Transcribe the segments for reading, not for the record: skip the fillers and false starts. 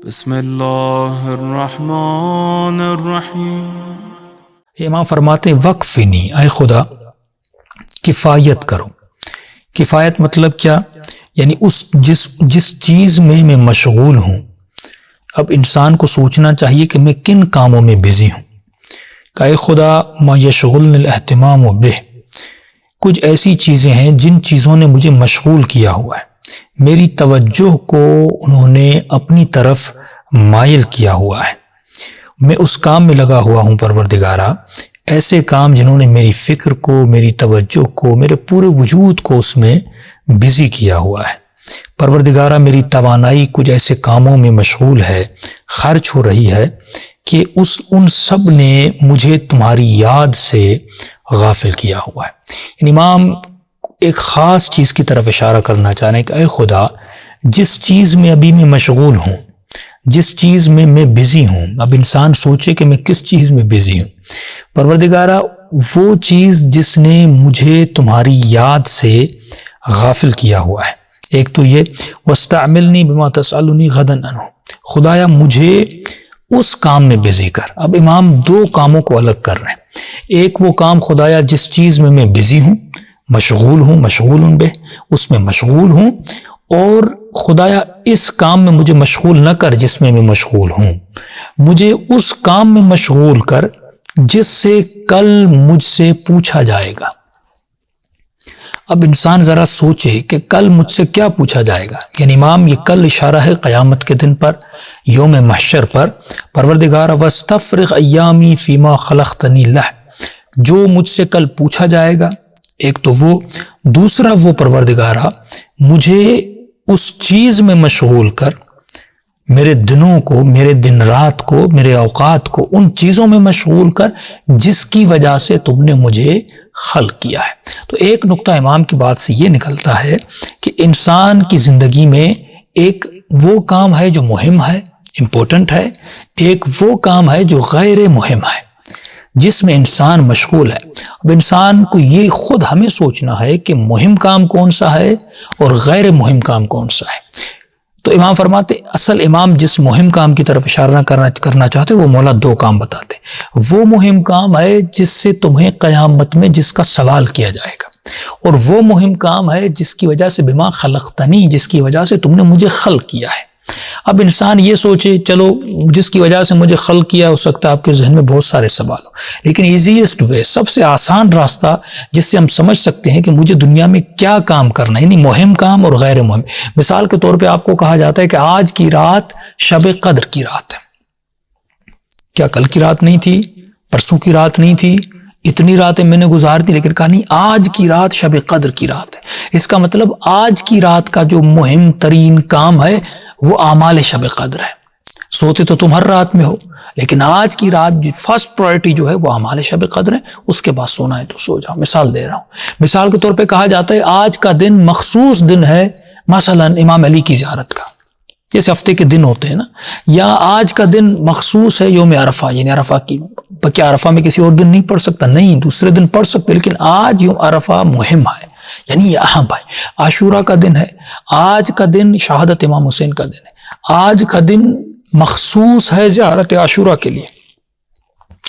بسم اللہ الرحمن الرحیم۔ امام فرماتے ہیں وقفنی، اے خدا کفایت کرو۔ کفایت مطلب کیا؟ یعنی جس چیز میں مشغول ہوں۔ اب انسان کو سوچنا چاہیے کہ میں کن کاموں میں بزی ہوں۔ کہ اے خدا ما یشغلنی الاہتمام بہ، کچھ ایسی چیزیں ہیں جن چیزوں نے مجھے مشغول کیا ہوا ہے، میری توجہ کو انہوں نے اپنی طرف مائل کیا ہوا ہے، میں اس کام میں لگا ہوا ہوں پروردگارا، ایسے کام جنہوں نے میری فکر کو، میری توجہ کو، میرے پورے وجود کو اس میں بزی کیا ہوا ہے۔ پروردگارا میری توانائی کچھ ایسے کاموں میں مشغول ہے، خرچ ہو رہی ہے کہ ان سب نے مجھے تمہاری یاد سے غافل کیا ہوا ہے۔ یعنی امام ایک خاص چیز کی طرف اشارہ کرنا چاہ رہے ہیں کہ اے خدا جس چیز میں ابھی میں مشغول ہوں، جس چیز میں بزی ہوں، اب انسان سوچے کہ میں کس چیز میں بزی ہوں۔ پروردگارا وہ چیز جس نے مجھے تمہاری یاد سے غافل کیا ہوا ہے، ایک تو یہ وَاسْتَعْمِلْنِي بِمَا تَسْأَلُنِي غَدًا عَنْهُ، خدایا مجھے اس کام میں بزی کر۔ اب امام دو کاموں کو الگ کر رہے ہیں، ایک وہ کام خدایا جس چیز میں بزی ہوں، مشغول بے، اس میں مشغول ہوں، اور خدایا اس کام میں مجھے مشغول نہ کر جس میں مشغول ہوں، مجھے اس کام میں مشغول کر جس سے کل مجھ سے پوچھا جائے گا۔ اب انسان ذرا سوچے کہ کل مجھ سے کیا پوچھا جائے گا۔ یعنی امام یہ کل اشارہ ہے قیامت کے دن پر، یوم محشر پر۔ پروردگار وَاسْتَفْرِغْ أَيَّامِي فِيمَا خَلَقْتَنِي لَهُ، جو مجھ سے کل پوچھا جائے گا، ایک تو وہ، دوسرا وہ پروردگارہ مجھے اس چیز میں مشغول کر، میرے دنوں کو، میرے دن رات کو، میرے اوقات کو ان چیزوں میں مشغول کر جس کی وجہ سے تم نے مجھے خلق کیا ہے۔ تو ایک نقطہ امام کی بات سے یہ نکلتا ہے کہ انسان کی زندگی میں ایک وہ کام ہے جو مہم ہے، امپورٹنٹ ہے، ایک وہ کام ہے جو غیر مہم ہے، جس میں انسان مشغول ہے۔ اب انسان کو یہ خود ہمیں سوچنا ہے کہ مہم کام کون سا ہے اور غیر مہم کام کون سا ہے۔ تو امام فرماتے اصل امام جس مہم کام کی طرف اشارہ کرنا چاہتے وہ مولا دو کام بتاتے۔ وہ مہم کام ہے جس سے تمہیں قیامت میں جس کا سوال کیا جائے گا، اور وہ مہم کام ہے جس کی وجہ سے بما خلقتنی، جس کی وجہ سے تم نے مجھے خلق کیا ہے۔ اب انسان یہ سوچے چلو جس کی وجہ سے مجھے خلق کیا، ہو سکتا ہے آپ کے ذہن میں بہت سارے سوال ہو، لیکن ایزیسٹ وے، سب سے آسان راستہ جس سے ہم سمجھ سکتے ہیں کہ مجھے دنیا میں کیا کام کرنا ہے، یعنی مہم کام اور غیر مہم۔ مثال کے طور پہ آپ کو کہا جاتا ہے کہ آج کی رات شب قدر کی رات ہے۔ کیا کل کی رات نہیں تھی؟ پرسوں کی رات نہیں تھی؟ اتنی راتیں میں نے گزار دی، لیکن کہا نہیں آج کی رات شب قدر کی رات ہے۔ اس کا مطلب آج کی رات کا جو مہم ترین کام ہے وہ اعمال شب قدر ہے۔ سوتے تو تم ہر رات میں ہو، لیکن آج کی رات جو فرسٹ پرائرٹی جو ہے وہ اعمال شب قدر ہے، اس کے بعد سونا ہے تو سو جاؤ۔ مثال دے رہا ہوں، مثال کے طور پہ کہا جاتا ہے آج کا دن مخصوص دن ہے مثلا امام علی کی زیارت کا، جیسے ہفتے کے دن ہوتے ہیں نا، یا آج کا دن مخصوص ہے یوم عرفہ، یعنی عرفہ کی، کیا عرفہ میں کسی اور دن نہیں پڑھ سکتا؟ نہیں، دوسرے دن پڑھ سکتے، لیکن آج یوم عرفہ مہم ہے، یعنی یہ اہم ہے۔ عاشورہ کا دن ہے، آج کا دن شہادت امام حسین کا دن ہے، آج کا دن مخصوص ہے زیارت عاشورہ کے لیے۔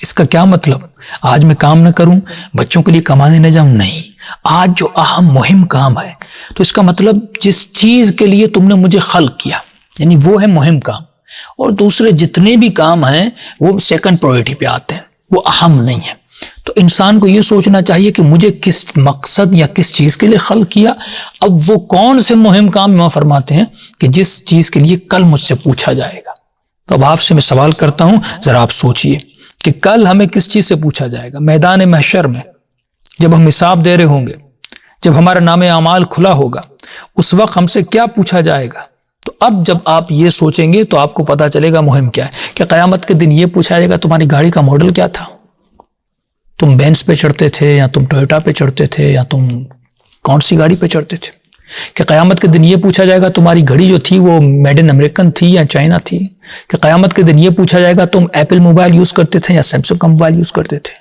اس کا کیا مطلب؟ آج میں کام نہ کروں، بچوں کے لیے کمانے نہ جاؤں؟ نہیں، آج جو اہم مہم کام ہے، تو اس کا مطلب جس چیز کے لیے تم نے مجھے خلق کیا، یعنی وہ ہے مہم کام، اور دوسرے جتنے بھی کام ہیں وہ سیکنڈ پرائرٹی پہ آتے ہیں، وہ اہم نہیں ہے۔ تو انسان کو یہ سوچنا چاہیے کہ مجھے کس مقصد یا کس چیز کے لیے خلق کیا۔ اب وہ کون سے مہم کام میں فرماتے ہیں کہ جس چیز کے لیے کل مجھ سے پوچھا جائے گا۔ تو اب آپ سے میں سوال کرتا ہوں، ذرا آپ سوچئے کہ کل ہمیں کس چیز سے پوچھا جائے گا؟ میدان محشر میں جب ہم حساب دے رہے ہوں گے، جب ہمارا نام اعمال کھلا ہوگا، اس وقت ہم سے کیا پوچھا جائے گا؟ تو اب جب آپ یہ سوچیں گے تو آپ کو پتا چلے گا مہم کیا ہے۔ کہ قیامت کے دن یہ پوچھا جائے گا تمہاری گاڑی کا ماڈل کیا تھا، تم بینز پہ چڑھتے تھے یا تم ٹویوٹا پہ چڑھتے تھے یا تم کون سی گاڑی پہ چڑھتے تھے۔ کہ قیامت کے دن یہ پوچھا جائے گا تمہاری گھڑی جو تھی وہ میڈ ان امریکن تھی یا چائنا تھی۔ کہ قیامت کے دن یہ پوچھا جائے گا تم ایپل موبائل یوز کرتے تھے یا سیمسنگ کا موبائل یوز کرتے تھے۔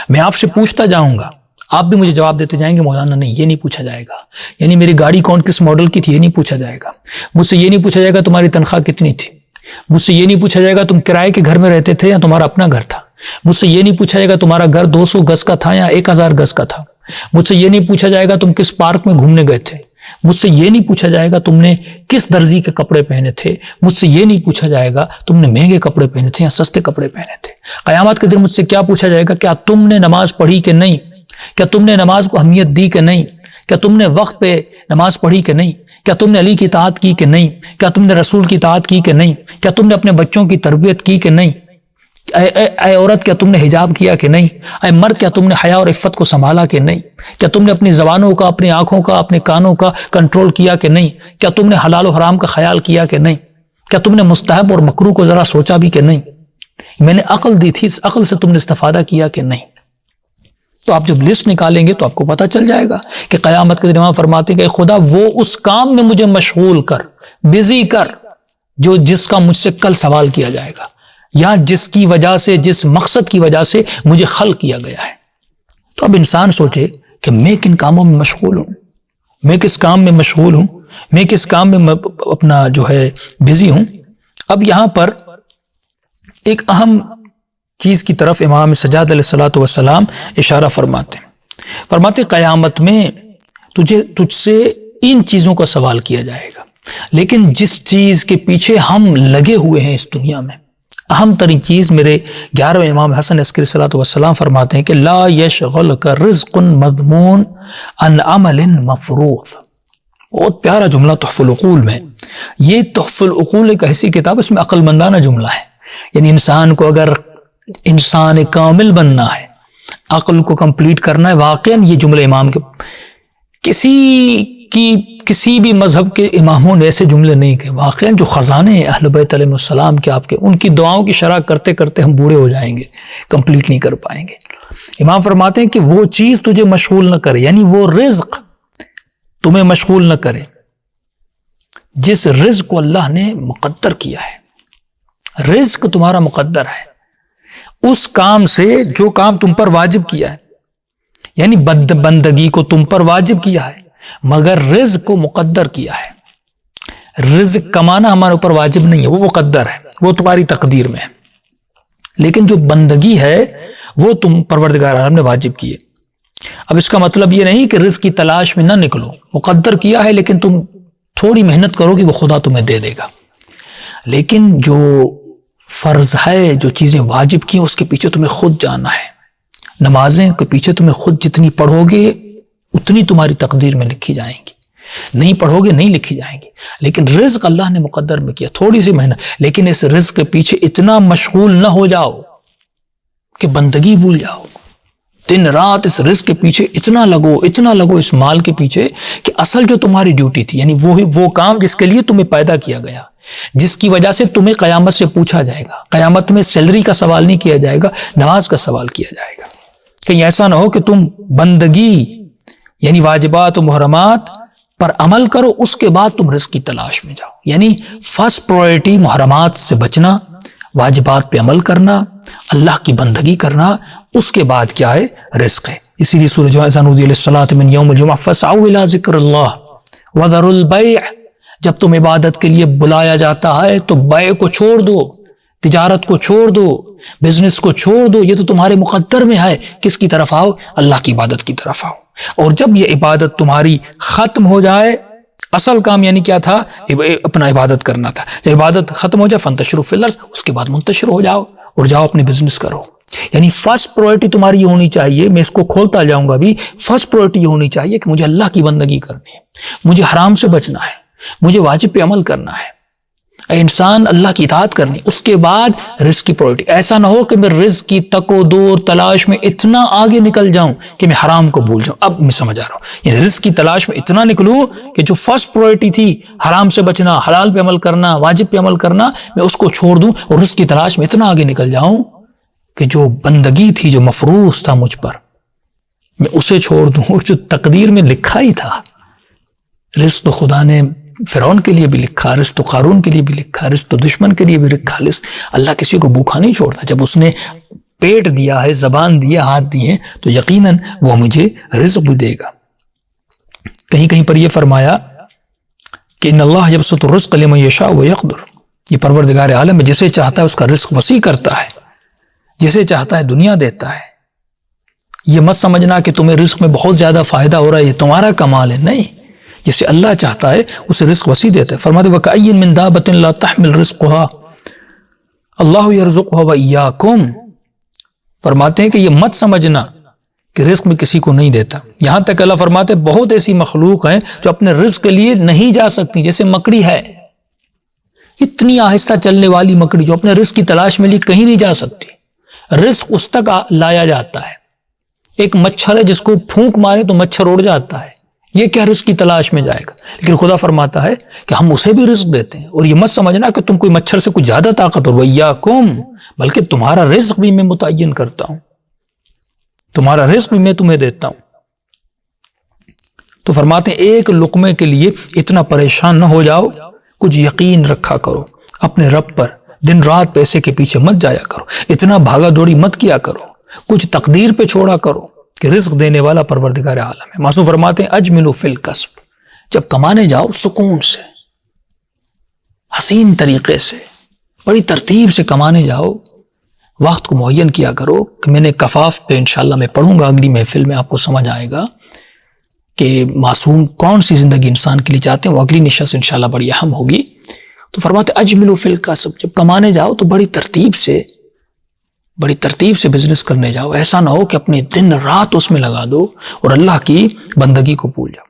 میں آپ سے پوچھتا جاؤں گا، آپ بھی مجھے جواب دیتے جائیں گے مولانا نہیں یہ نہیں پوچھا جائے گا، یعنی میری گاڑی کون کس ماڈل کی تھی یہ نہیں پوچھا جائے گا، مجھ سے یہ نہیں پوچھا جائے گا تمہاری تنخواہ کتنی تھی، مجھ سے یہ نہیں پوچھا جائے گا تم کرائے کے گھر میں رہتے تھے یا تمہارا اپنا گھر تھا. مجھ سے یہ نہیں پوچھا جائے گا تمہارا گھر 200 گز کا تھا یا 1000 گز کا تھا. مجھ سے یہ نہیں پوچھا جائے گا تم کس پارک میں گھومنے گئے تھے. مجھ سے یہ نہیں پوچھا جائے گا تم نے کس درزی کے کپڑے پہنے تھے. مجھ سے یہ نہیں پوچھا جائے گا تم نے مہنگے کپڑے پہنے تھے یا سستے کپڑے پہنے تھے. قیامت کے دن مجھ سے کیا پوچھا جائے گا؟ کیا تم نے نماز پڑھی کہ نہیں؟ کیا تم نے نماز کو اہمیت دی کہ نہیں؟ کیا تم نے وقت پہ نماز پڑھی کہ نہیں؟ کیا تم نے علی کی اطاعت کی کہ نہیں؟ کیا تم نے رسول کی اطاعت کی کہ نہیں؟ کیا تم نے اپنے بچوں کی تربیت کی کہ نہیں؟ اے عورت کیا تم نے حجاب کیا کہ نہیں؟ اے مرد کیا تم نے حیا اور عفت کو سنبھالا کہ نہیں؟ کیا تم نے اپنی زبانوں کا، اپنی آنکھوں کا، اپنے کانوں کا کنٹرول کیا کہ نہیں؟ کیا تم نے حلال و حرام کا خیال کیا کہ نہیں؟ کیا تم نے مستحب اور مکروہ کو ذرا سوچا بھی کہ نہیں؟ میں نے عقل دی تھی، اس عقل سے تم نے استفادہ کیا کہ نہیں؟ تو آپ جب لسٹ نکالیں گے تو آپ کو پتہ چل جائے گا کہ قیامت کے دن امام فرماتے ہیں کہ خدا وہ اس کام میں مجھے مشغول کر، بزی کر، جس کا مجھ سے کل سوال کیا جائے گا، یا جس کی وجہ سے، جس مقصد کی وجہ سے مجھے خلق کیا گیا ہے. تو اب انسان سوچے کہ میں کن کاموں میں مشغول ہوں، میں کس کام میں مشغول ہوں، میں کس کام میں اپنا جو ہے بزی ہوں. اب یہاں پر ایک اہم چیز کی طرف امام سجاد علیہ الصلوۃ والسلام اشارہ فرماتے قیامت میں تجھ سے ان چیزوں کا سوال کیا جائے گا، لیکن جس چیز کے پیچھے ہم لگے ہوئے ہیں اس دنیا میں، اہم ترین چیز میرے 11ویں امام حسن عسکری صلی اللہ علیہ وسلم فرماتے ہیں کہ لا یشغلک رزق مضمون عن عمل مفروض. بہت پیارا جملہ تحفہ العقول میں. یہ تحفہ العقول ایک ایسی کتاب، اس میں عقل مندانہ جملہ ہے. یعنی انسان کو اگر انسان کامل بننا ہے، عقل کو کمپلیٹ کرنا ہے، واقعاً یہ جملے امام کے کسی بھی مذہب کے اماموں نے ایسے جملے نہیں کہے. واقعاً جو خزانے ہیں اہل بیت علیہ السلام کے، آپ کے ان کی دعاؤں کی شرح کرتے کرتے ہم بوڑھے ہو جائیں گے، کمپلیٹ نہیں کر پائیں گے. امام فرماتے ہیں کہ وہ چیز تجھے مشغول نہ کرے، یعنی وہ رزق تمہیں مشغول نہ کرے جس رزق کو اللہ نے مقدر کیا ہے. رزق تمہارا مقدر ہے اس کام سے جو کام تم پر واجب کیا ہے، یعنی بندگی کو تم پر واجب کیا ہے مگر رزق کو مقدر کیا ہے. رزق کمانا ہمارے اوپر واجب نہیں ہے، وہ مقدر ہے، وہ تمہاری تقدیر میں ہے. لیکن جو بندگی ہے وہ تم پروردگار عالم نے واجب کی ہے. اب اس کا مطلب یہ نہیں کہ رزق کی تلاش میں نہ نکلو، مقدر کیا ہے لیکن تم تھوڑی محنت کرو کہ وہ خدا تمہیں دے دے گا. لیکن جو فرض ہے، جو چیزیں واجب کی ہیں، اس کے پیچھے تمہیں خود جانا ہے. نمازیں کے پیچھے تمہیں خود جتنی پڑھو گے اتنی تمہاری تقدیر میں لکھی جائیں گی، نہیں پڑھو گے نہیں لکھی جائیں گی. لیکن رزق اللہ نے مقدر میں کیا، تھوڑی سی محنت، لیکن اس رزق کے پیچھے اتنا مشغول نہ ہو جاؤ کہ بندگی بھول جاؤ. دن رات اس رزق کے پیچھے اتنا لگو اس مال کے پیچھے کہ اصل جو تمہاری ڈیوٹی تھی، یعنی وہ کام جس کے لیے تمہیں پیدا کیا گیا، جس کی وجہ سے تمہیں قیامت سے پوچھا جائے گا. قیامت میں سیلری کا سوال نہیں کیا جائے گا، نماز کا سوال کیا جائے گا. کہیں ایسا نہ ہو کہ تم بندگی یعنی واجبات و محرمات پر عمل کرو، اس کے بعد تم رزق کی تلاش میں جاؤ. یعنی فرسٹ پرائرٹی محرمات سے بچنا، واجبات پہ عمل کرنا، اللہ کی بندگی کرنا، اس کے بعد کیا ہے؟ رزق ہے. اسی لیے سورہ جو اذا نودی للصلاۃ من یوم الجمعہ فاسعوا الی ذکر اللہ وذروا البیع، جب تم عبادت کے لیے بلایا جاتا ہے تو بیع کو چھوڑ دو، تجارت کو چھوڑ دو، بزنس کو چھوڑ دو. یہ تو تمہارے مقدر میں ہے. کس کی طرف آؤ؟ اللہ کی عبادت کی طرف آؤ. اور جب یہ عبادت تمہاری ختم ہو جائے، اصل کام یعنی کیا تھا؟ اپنا عبادت کرنا تھا. جب عبادت ختم ہو جائے فانتشروا فی الارض، اس کے بعد منتشر ہو جاؤ اور جاؤ اپنے بزنس کرو. یعنی فرسٹ پرائرٹی تمہاری یہ ہونی چاہیے، میں اس کو کھولتا جاؤں گا بھی، فرسٹ پرائرٹی یہ ہونی چاہیے کہ مجھے اللہ کی بندگی کرنی ہے، مجھے حرام سے بچنا ہے، مجھے واجب پہ عمل کرنا ہے، انسان اللہ کی اطاعت کرنی. اس کے بعد رزق کی پرائرٹی. ایسا نہ ہو کہ میں رزق کی تک و دور تلاش میں اتنا آگے نکل جاؤں کہ میں حرام کو بھول جاؤں. اب میں سمجھ آ رہا ہوں، یعنی رزق کی تلاش میں اتنا نکلوں کہ جو فرسٹ پرائرٹی تھی، حرام سے بچنا، حلال پہ عمل کرنا، واجب پہ عمل کرنا، میں اس کو چھوڑ دوں اور رزق کی تلاش میں اتنا آگے نکل جاؤں کہ جو بندگی تھی، جو مفروض تھا مجھ پر، میں اسے چھوڑ دوں. جو تقدیر میں لکھا ہی تھا، رزق تو خدا نے فرعون کے لیے بھی لکھا، رزق تو قارون کے لیے بھی لکھا، رزق تو دشمن کے لیے بھی لکھا. اللہ کسی کو بھوکا نہیں چھوڑتا. جب اس نے پیٹ دیا ہے، زبان دیا، ہاتھ دیے، تو یقیناً وہ مجھے رزق بھی دے گا. کہیں پر یہ فرمایا کہ ان اللہ یبسط الرزق لمن یشاء ویقدر، یہ پروردگار عالم ہے، جسے چاہتا ہے اس کا رزق وسیع کرتا ہے، جسے چاہتا ہے دنیا دیتا ہے۔ یہ مت سمجھنا کہ تمہیں رزق میں بہت زیادہ فائدہ ہو رہا ہے، یہ تمہارا کمال ہے، نہیں، جسے اللہ چاہتا ہے اسے رزق وسیع دیتا ہے۔ فرماتے وَكَأَيٍّ مِّن دَابَّةٍ لَا تَحْمِلُ رِزْقَهَا اللَّهُ يَرْزُقُهَا وَإِيَّاكُمْ۔ فرماتے ہیں کہ یہ مت سمجھنا کہ رزق میں کسی کو نہیں دیتا۔ یہاں تک اللہ فرماتے ہیں بہت ایسی مخلوق ہیں جو اپنے رزق کے لیے نہیں جا سکتی، جیسے مکڑی ہے، اتنی آہستہ چلنے والی مکڑی جو اپنے رزق کی تلاش میں لیے کہیں نہیں جا سکتی، رزق اس تک لایا جاتا ہے۔ ایک مچھر ہے جس کو پھونک مارے تو مچھر اڑ جاتا ہے، یہ کیا رزق کی تلاش میں جائے گا؟ لیکن خدا فرماتا ہے کہ ہم اسے بھی رزق دیتے ہیں، اور یہ مت سمجھنا کہ تم کوئی مچھر سے کچھ زیادہ طاقتور، وَإِيَّاكُمْ، بلکہ تمہارا رزق بھی میں متعین کرتا ہوں، تمہارا رزق بھی میں تمہیں دیتا ہوں۔ تو فرماتے ہیں ایک لقمے کے لیے اتنا پریشان نہ ہو جاؤ، کچھ یقین رکھا کرو اپنے رب پر، دن رات پیسے کے پیچھے مت جایا کرو، اتنا بھاگا دوڑی مت کیا کرو، کچھ تقدیر پہ چھوڑا کرو کہ رزق دینے والا پروردگار عالم ہے۔ معصوم فرماتے ہیں اجملوا فی الکسب، جب کمانے جاؤ سکون سے، حسین طریقے سے، بڑی ترتیب سے کمانے جاؤ، وقت کو معین کیا کرو کہ میں نے کفاف پہ انشاءاللہ میں پڑھوں گا اگلی محفل میں، آپ کو سمجھ آئے گا کہ معصوم کون سی زندگی انسان کے لیے چاہتے ہیں، وہ اگلی نشست انشاءاللہ بڑی اہم ہوگی۔ تو فرماتے اجملوا فی الکسب، جب کمانے جاؤ تو بڑی ترتیب سے بزنس کرنے جاؤ، ایسا نہ ہو کہ اپنے دن رات اس میں لگا دو اور اللہ کی بندگی کو بھول جاؤ۔